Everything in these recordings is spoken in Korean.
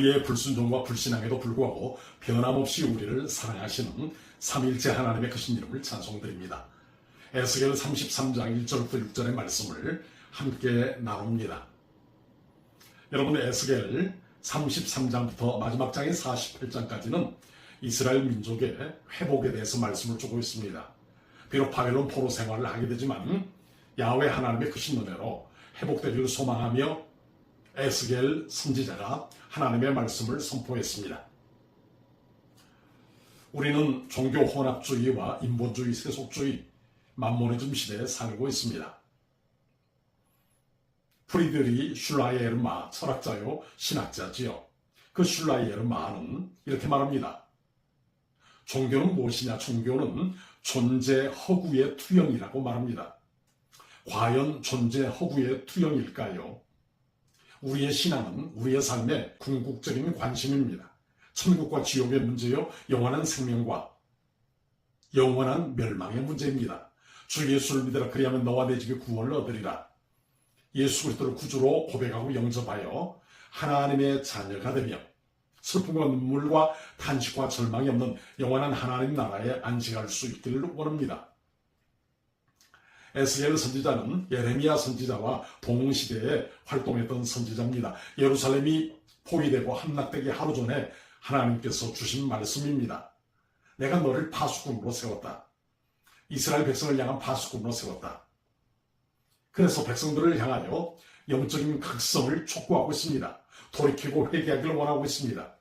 우리의 불순종과 불신앙에도 불구하고 변함없이 우리를 사랑하시는 삼일째 하나님의 크신 이름을 찬송드립니다. 에스겔 33장 1절부터 6절의 말씀을 함께 나눕니다. 여러분, 에스겔 33장부터 마지막 장인 48장까지는 이스라엘 민족의 회복에 대해서 말씀을 주고 있습니다. 비록 바벨론 포로 생활을 하게 되지만 야훼 하나님의 크신 은혜로 회복되기를 소망하며 에스겔 선지자가 하나님의 말씀을 선포했습니다. 우리는 종교 혼합주의와 인본주의, 세속주의, 만모니즘 시대에 살고 있습니다. 프리드리 슐라이에르마 철학자요 신학자지요. 그 슐라이에르마는 이렇게 말합니다. 종교는 무엇이냐? 종교는 존재 허구의 투영이라고 말합니다. 과연 존재 허구의 투영일까요? 우리의 신앙은 우리의 삶의 궁극적인 관심입니다. 천국과 지옥의 문제요, 영원한 생명과 영원한 멸망의 문제입니다. 주 예수를 믿으라, 그리하면 너와 내 집이 구원을 얻으리라. 예수 그리스도를 구주로 고백하고 영접하여 하나님의 자녀가 되며 슬픔과 눈물과 탄식과 절망이 없는 영원한 하나님 나라에 안식할 수 있기를 원합니다. 에스겔 선지자는 예레미야 선지자와 동시대에 활동했던 선지자입니다. 예루살렘이 포위되고 함락되기 하루 전에 하나님께서 주신 말씀입니다. 내가 너를 파수꾼으로 세웠다. 이스라엘 백성을 향한 파수꾼으로 세웠다. 그래서 백성들을 향하여 영적인 각성을 촉구하고 있습니다. 돌이키고 회개하기를 원하고 있습니다.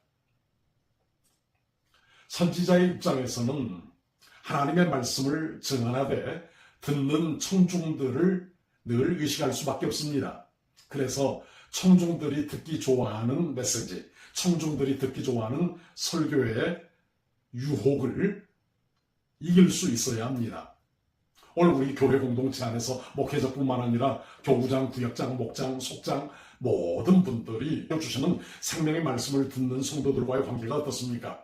선지자의 입장에서는 하나님의 말씀을 증언하되 듣는 청중들을 늘 의식할 수밖에 없습니다. 그래서 청중들이 듣기 좋아하는 메시지, 청중들이 듣기 좋아하는 설교의 유혹을 이길 수 있어야 합니다. 오늘 우리 교회 공동체 안에서 목회자뿐만 아니라 교구장, 구역장, 목장, 속장 모든 분들이 주시는 생명의 말씀을 듣는 성도들과의 관계가 어떻습니까?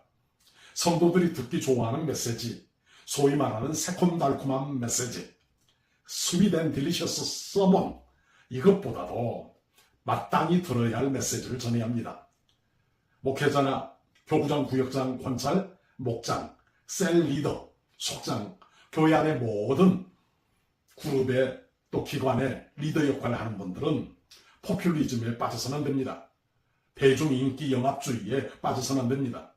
성도들이 듣기 좋아하는 메시지, 소위 말하는 새콤달콤한 메시지, 스윗 앤 딜리셔스 서먼, 이것보다도 마땅히 들어야 할 메시지를 전해야 합니다. 목회자나 교구장, 구역장, 권찰, 목장, 셀 리더, 속장, 교회 안의 모든 그룹의 또 기관의 리더 역할을 하는 분들은 포퓰리즘에 빠져서는 안 됩니다. 대중인기 영합주의에 빠져서는 안 됩니다.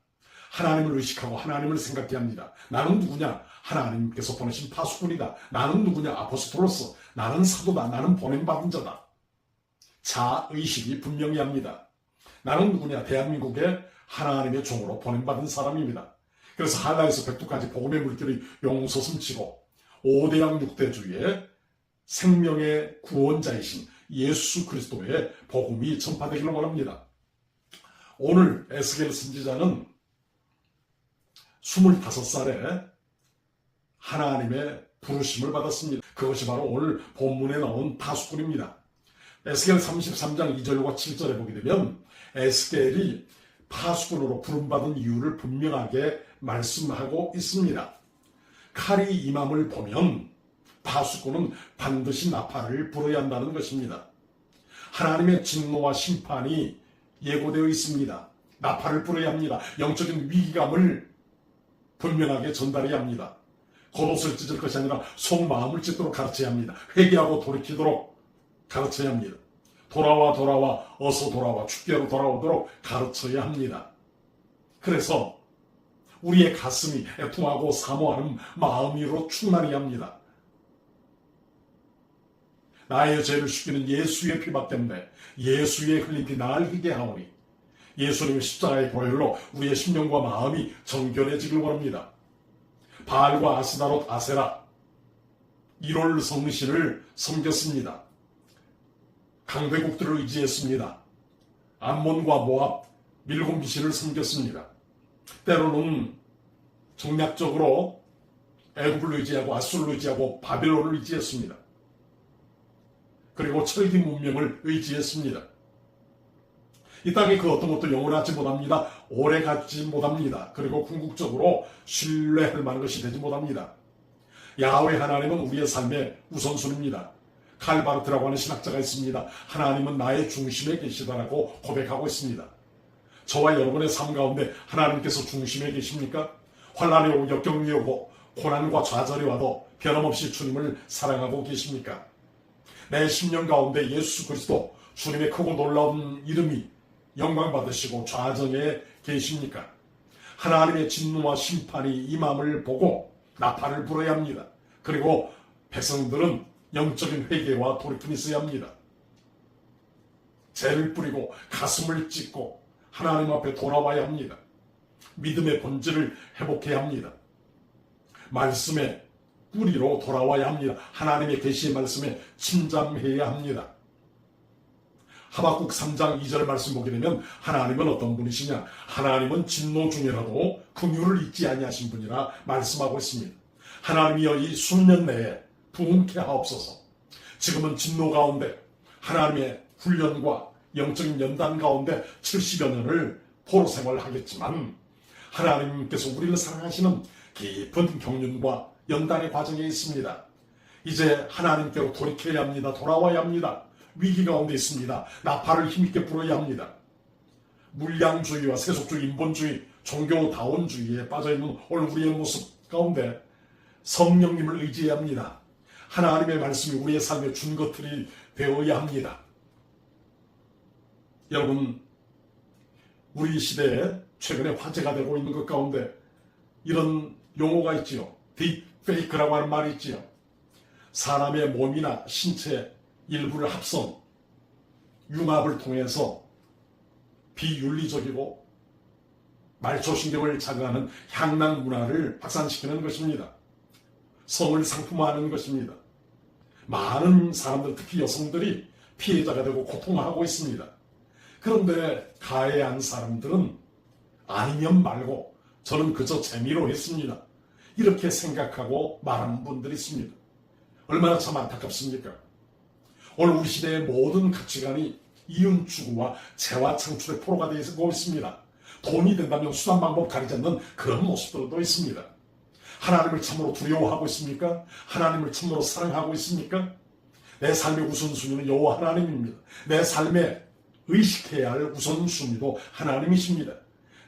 하나님을 의식하고 하나님을 생각해야 합니다. 나는 누구냐? 하나님께서 보내신 파수꾼이다. 나는 누구냐? 아포스톨로스. 나는 사도다. 나는 보냄받은 자다. 자의식이 분명히 합니다. 나는 누구냐? 대한민국의 하나님의 종으로 보냄받은 사람입니다. 그래서 하나에서 백두까지 복음의 물결이 용솟음치고 5대양 6대주의 생명의 구원자이신 예수 그리스도의 복음이 전파되기를 원합니다. 오늘 에스겔 선지자는 25살에 하나님의 부르심을 받았습니다. 그것이 바로 오늘 본문에 나온 파수꾼입니다. 에스겔 33장 2절과 7절에 보게 되면 에스겔이 파수꾼으로 부름받은 이유를 분명하게 말씀하고 있습니다. 칼이 임함을 보면 파수꾼은 반드시 나팔을 불어야 한다는 것입니다. 하나님의 진노와 심판이 예고되어 있습니다. 나팔을 불어야 합니다. 영적인 위기감을 분명하게 전달해야 합니다. 겉옷을 찢을 것이 아니라 속마음을 찢도록 가르쳐야 합니다. 회개하고 돌이키도록 가르쳐야 합니다. 돌아와 어서 돌아와 주께로 돌아오도록 가르쳐야 합니다. 그래서 우리의 가슴이 애통하고 사모하는 마음으로 충만해야 합니다. 나의 죄를 씻기는 예수의 피밖에 없네. 예수의 흘린 피 나를 희게 하오니 예수님의 십자가의 보혈로 우리의 심령과 마음이 정결해지길 원합니다. 바알과 아스다롯, 아세라, 일월 성신을 섬겼습니다. 강대국들을 의지했습니다. 암몬과 모압, 밀곤 귀신을 섬겼습니다. 때로는 정략적으로 애굽을 의지하고 아수르를 의지하고 바벨론을 의지했습니다. 그리고 철기 문명을 의지했습니다. 이 땅에 그 어떤 것도 영원하지 못합니다. 오래가지 못합니다. 그리고 궁극적으로 신뢰할 만한 것이 되지 못합니다. 야훼 하나님은 우리의 삶의 우선순위입니다. 칼바르트라고 하는 신학자가 있습니다. 하나님은 나의 중심에 계시다라고 고백하고 있습니다. 저와 여러분의 삶 가운데 하나님께서 중심에 계십니까? 환난이 오고 역경이 오고 고난과 좌절이 와도 변함없이 주님을 사랑하고 계십니까? 내 심령 가운데 예수 그리스도 주님의 크고 놀라운 이름이 영광 받으시고 좌정에 계십니까? 하나님의 진노와 심판이 임함을 보고 나팔을 불어야 합니다. 그리고 백성들은 영적인 회개와 돌이킴이 있어야 합니다. 죄를 뿌리고 가슴을 찢고 하나님 앞에 돌아와야 합니다. 믿음의 본질을 회복해야 합니다. 말씀의 뿌리로 돌아와야 합니다. 하나님의 계시의 말씀에 침잠해야 합니다. 하박국 3장 2절 말씀 보게 되면 하나님은 어떤 분이시냐? 하나님은 진노 중에라도 긍휼을 잊지 아니하신 분이라 말씀하고 있습니다. 하나님이여 이 수년 내에 부흥케 하옵소서. 지금은 진노 가운데 하나님의 훈련과 영적인 연단 가운데 70여 년을 포로 생활하겠지만 하나님께서 우리를 사랑하시는 깊은 경륜과 연단의 과정에 있습니다. 이제 하나님께로 돌이켜야 합니다. 돌아와야 합니다. 위기 가운데 있습니다. 나팔을 힘있게 불어야 합니다. 물량주의와 세속주의, 인본주의, 종교다원주의에 빠져있는 오늘 우리의 모습 가운데 성령님을 의지해야 합니다. 하나님의 말씀이 우리의 삶의 준것들이 되어야 합니다. 여러분, 우리 시대에 최근에 화제가 되고 있는 것 가운데 이런 용어가 있지요. 딥페이크라고 하는 말이 있지요. 사람의 몸이나 신체 일부를 합성, 융합을 통해서 비윤리적이고 말초신경을 자극하는 향락 문화를 확산시키는 것입니다. 성을 상품화하는 것입니다. 많은 사람들, 특히 여성들이 피해자가 되고 고통하고 있습니다. 그런데 가해한 사람들은 아니면 말고 저는 그저 재미로 했습니다. 이렇게 생각하고 말하는 분들이 있습니다. 얼마나 참 안타깝습니까? 오늘 우리 시대의 모든 가치관이 이윤 추구와 재화 창출의 포로가 되고 있습니다. 돈이 된다면 수단 방법 가리지 않는 그런 모습들도 있습니다. 하나님을 참으로 두려워하고 있습니까? 하나님을 참으로 사랑하고 있습니까? 내 삶의 우선순위는 여호와 하나님입니다. 내 삶에 의식해야 할 우선순위도 하나님이십니다.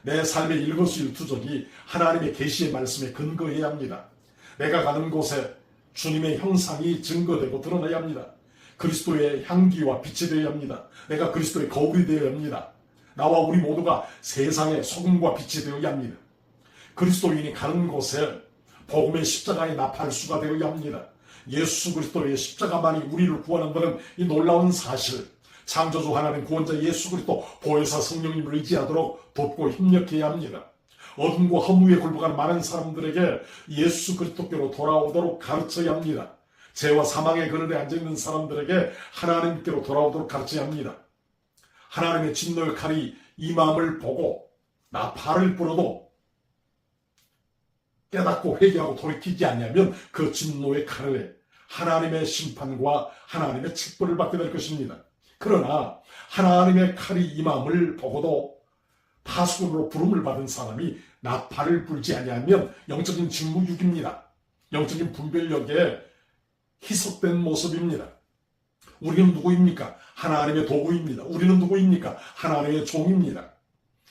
내 삶의 일거수일투족이 하나님의 계시의 말씀에 근거해야 합니다. 내가 가는 곳에 주님의 형상이 증거되고 드러나야 합니다. 그리스도의 향기와 빛이 되어야 합니다. 내가 그리스도의 거울이 되어야 합니다. 나와 우리 모두가 세상의 소금과 빛이 되어야 합니다. 그리스도인이 가는 곳에 복음의 십자가의 나팔수가 되어야 합니다. 예수 그리스도의 십자가만이 우리를 구원한다는 이 놀라운 사실, 창조주 하나님 구원자 예수 그리스도 보혜사 성령님을 의지하도록 돕고 협력해야 합니다. 어둠과 허무에 굴복하는 많은 사람들에게 예수 그리스도께로 돌아오도록 가르쳐야 합니다. 죄와 사망의 그늘에 앉아있는 사람들에게 하나님께로 돌아오도록 가르쳐야 합니다. 하나님의 진노의 칼이 이 마음을 보고 나팔을 불어도 깨닫고 회개하고 돌이키지 않으면 그 진노의 칼에 하나님의 심판과 하나님의 책벌을 받게 될 것입니다. 그러나 하나님의 칼이 이 마음을 보고도 파수꾼으로 부름을 받은 사람이 나팔을 불지 아니하면 영적인 직무유기입니다. 영적인 분별력에 희석된 모습입니다. 우리는 누구입니까? 하나님의 도구입니다. 우리는 누구입니까? 하나님의 종입니다.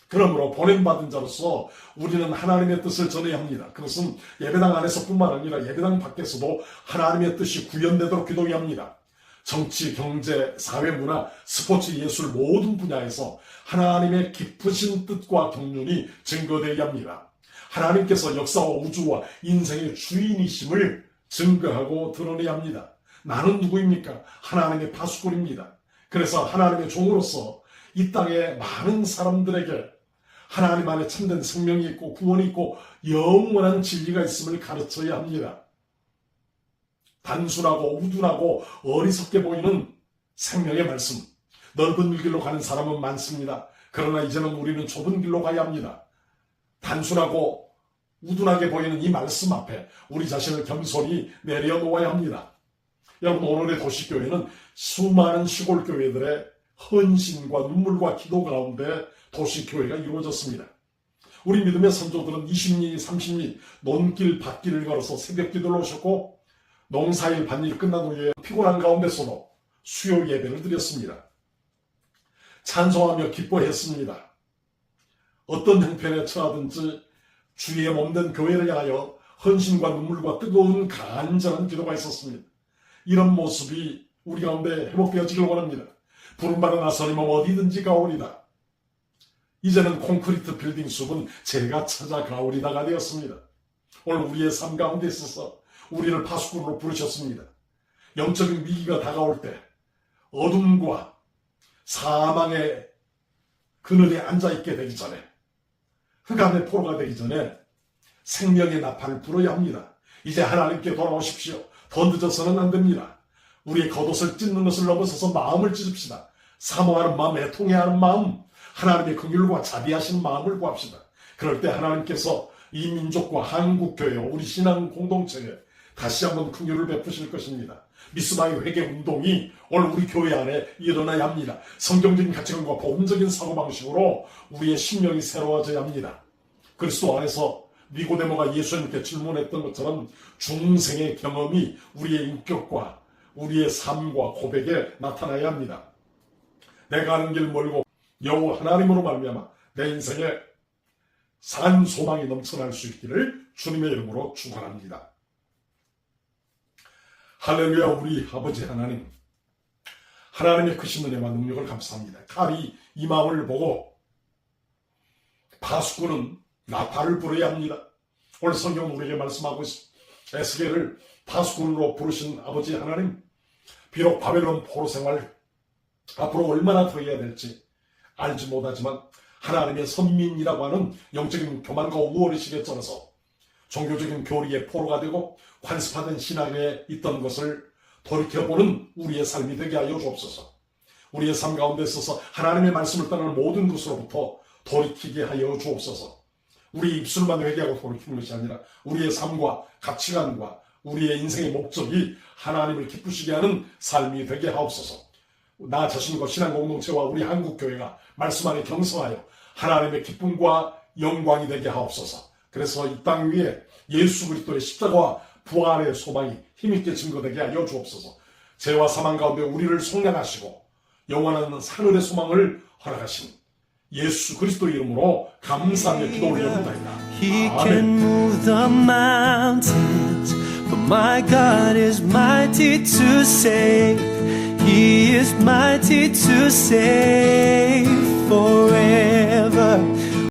그러므로 보냄받은 자로서 우리는 하나님의 뜻을 전해야 합니다. 그것은 예배당 안에서뿐만 아니라 예배당 밖에서도 하나님의 뜻이 구현되도록 기도해야 합니다. 정치, 경제, 사회, 문화, 스포츠, 예술 모든 분야에서 하나님의 깊으신 뜻과 경륜이 증거되어야 합니다. 하나님께서 역사와 우주와 인생의 주인이심을 증거하고 드러내야 합니다. 나는 누구입니까? 하나님의 파수꾼입니다. 그래서 하나님의 종으로서 이 땅에 많은 사람들에게 하나님 안에 참된 생명이 있고 구원이 있고 영원한 진리가 있음을 가르쳐야 합니다. 단순하고 우둔하고 어리석게 보이는 생명의 말씀, 넓은 길로 가는 사람은 많습니다. 그러나 이제는 우리는 좁은 길로 가야 합니다. 단순하고 우둔하게 보이는 이 말씀 앞에 우리 자신을 겸손히 내려놓아야 합니다. 여러분, 오늘의 도시교회는 수많은 시골교회들의 헌신과 눈물과 기도 가운데 도시교회가 이루어졌습니다. 우리 믿음의 선조들은 20리, 30리 논길, 밭길을 걸어서 새벽 기도를 오셨고 농사일, 밭일 끝난 후에 피곤한 가운데서도 수요 예배를 드렸습니다. 찬송하며 기뻐했습니다. 어떤 형편에 처하든지 주의 몸된 교회를 향하여 헌신과 눈물과 뜨거운 간절한 기도가 있었습니다. 이런 모습이 우리 가운데 회복되어지길 원합니다. 부름받은 아선이면 어디든지 가오리다. 이제는 콘크리트 빌딩 숲은 제가 찾아가오리다가 되었습니다. 오늘 우리의 삶 가운데 있어서 우리를 파수꾼으로 부르셨습니다. 영적인 위기가 다가올 때 어둠과 사망의 그늘에 앉아있게 되기 전에, 흑암의 포로가 되기 전에 생명의 나팔을 불어야 합니다. 이제 하나님께 돌아오십시오. 더 늦어서는 안 됩니다. 우리의 겉옷을 찢는 것을 넘어서서 마음을 찢읍시다. 사모하는 마음, 애통해하는 마음, 하나님의 긍휼과 자비하신 마음을 구합시다. 그럴 때 하나님께서 이 민족과 한국교회와 우리 신앙 공동체에 다시 한번 긍휼을 베푸실 것입니다. 미스바이 회개 운동이 오늘 우리 교회 안에 일어나야 합니다. 성경적인 가치관과 복음적인 사고방식으로 우리의 심령이 새로워져야 합니다. 그리스도 안에서 니고데모가 예수님께 질문했던 것처럼 중생의 경험이 우리의 인격과 우리의 삶과 고백에 나타나야 합니다. 내가 가는 길 멀고 여호와 하나님으로 말미암아 내 인생에 산 소망이 넘쳐날 수 있기를 주님의 이름으로 축원합니다. 할렐루야. 우리 아버지 하나님, 하나님의 크신 은혜와 능력을 감사합니다. 칼이 이 마음을 보고 파수꾼은 나팔을 불어야 합니다. 오늘 성경은 우리에게 말씀하고 있습니다. 에스겔을 파수꾼으로 부르신 아버지 하나님, 비록 바벨론 포로 생활 앞으로 얼마나 더 해야 될지 알지 못하지만 하나님의 선민이라고 하는 영적인 교만과 우월의식에 쩔어서 종교적인 교리의 포로가 되고 관습화된 신앙에 있던 것을 돌이켜보는 우리의 삶이 되게 하여 주옵소서. 우리의 삶 가운데 있어서 하나님의 말씀을 떠나는 모든 것으로부터 돌이키게 하여 주옵소서. 우리 입술만 회개하고 돌이키는 것이 아니라 우리의 삶과 가치관과 우리의 인생의 목적이 하나님을 기쁘시게 하는 삶이 되게 하옵소서. 나 자신과 신앙 공동체와 우리 한국교회가 말씀 안에 경성하여 하나님의 기쁨과 영광이 되게 하옵소서. 그래서 이 땅 위에 예수 그리스도의 십자가와 부활의 소망이 힘있게 증거되게 하여 주옵소서. 죄와 사망 가운데 우리를 속량하시고 영원한 하늘의 소망을 허락하신 예수 그리스도 이름으로 감사하며 기도 올려드립니다. He can move the mountains, but my God is mighty to save. He is mighty to save forever.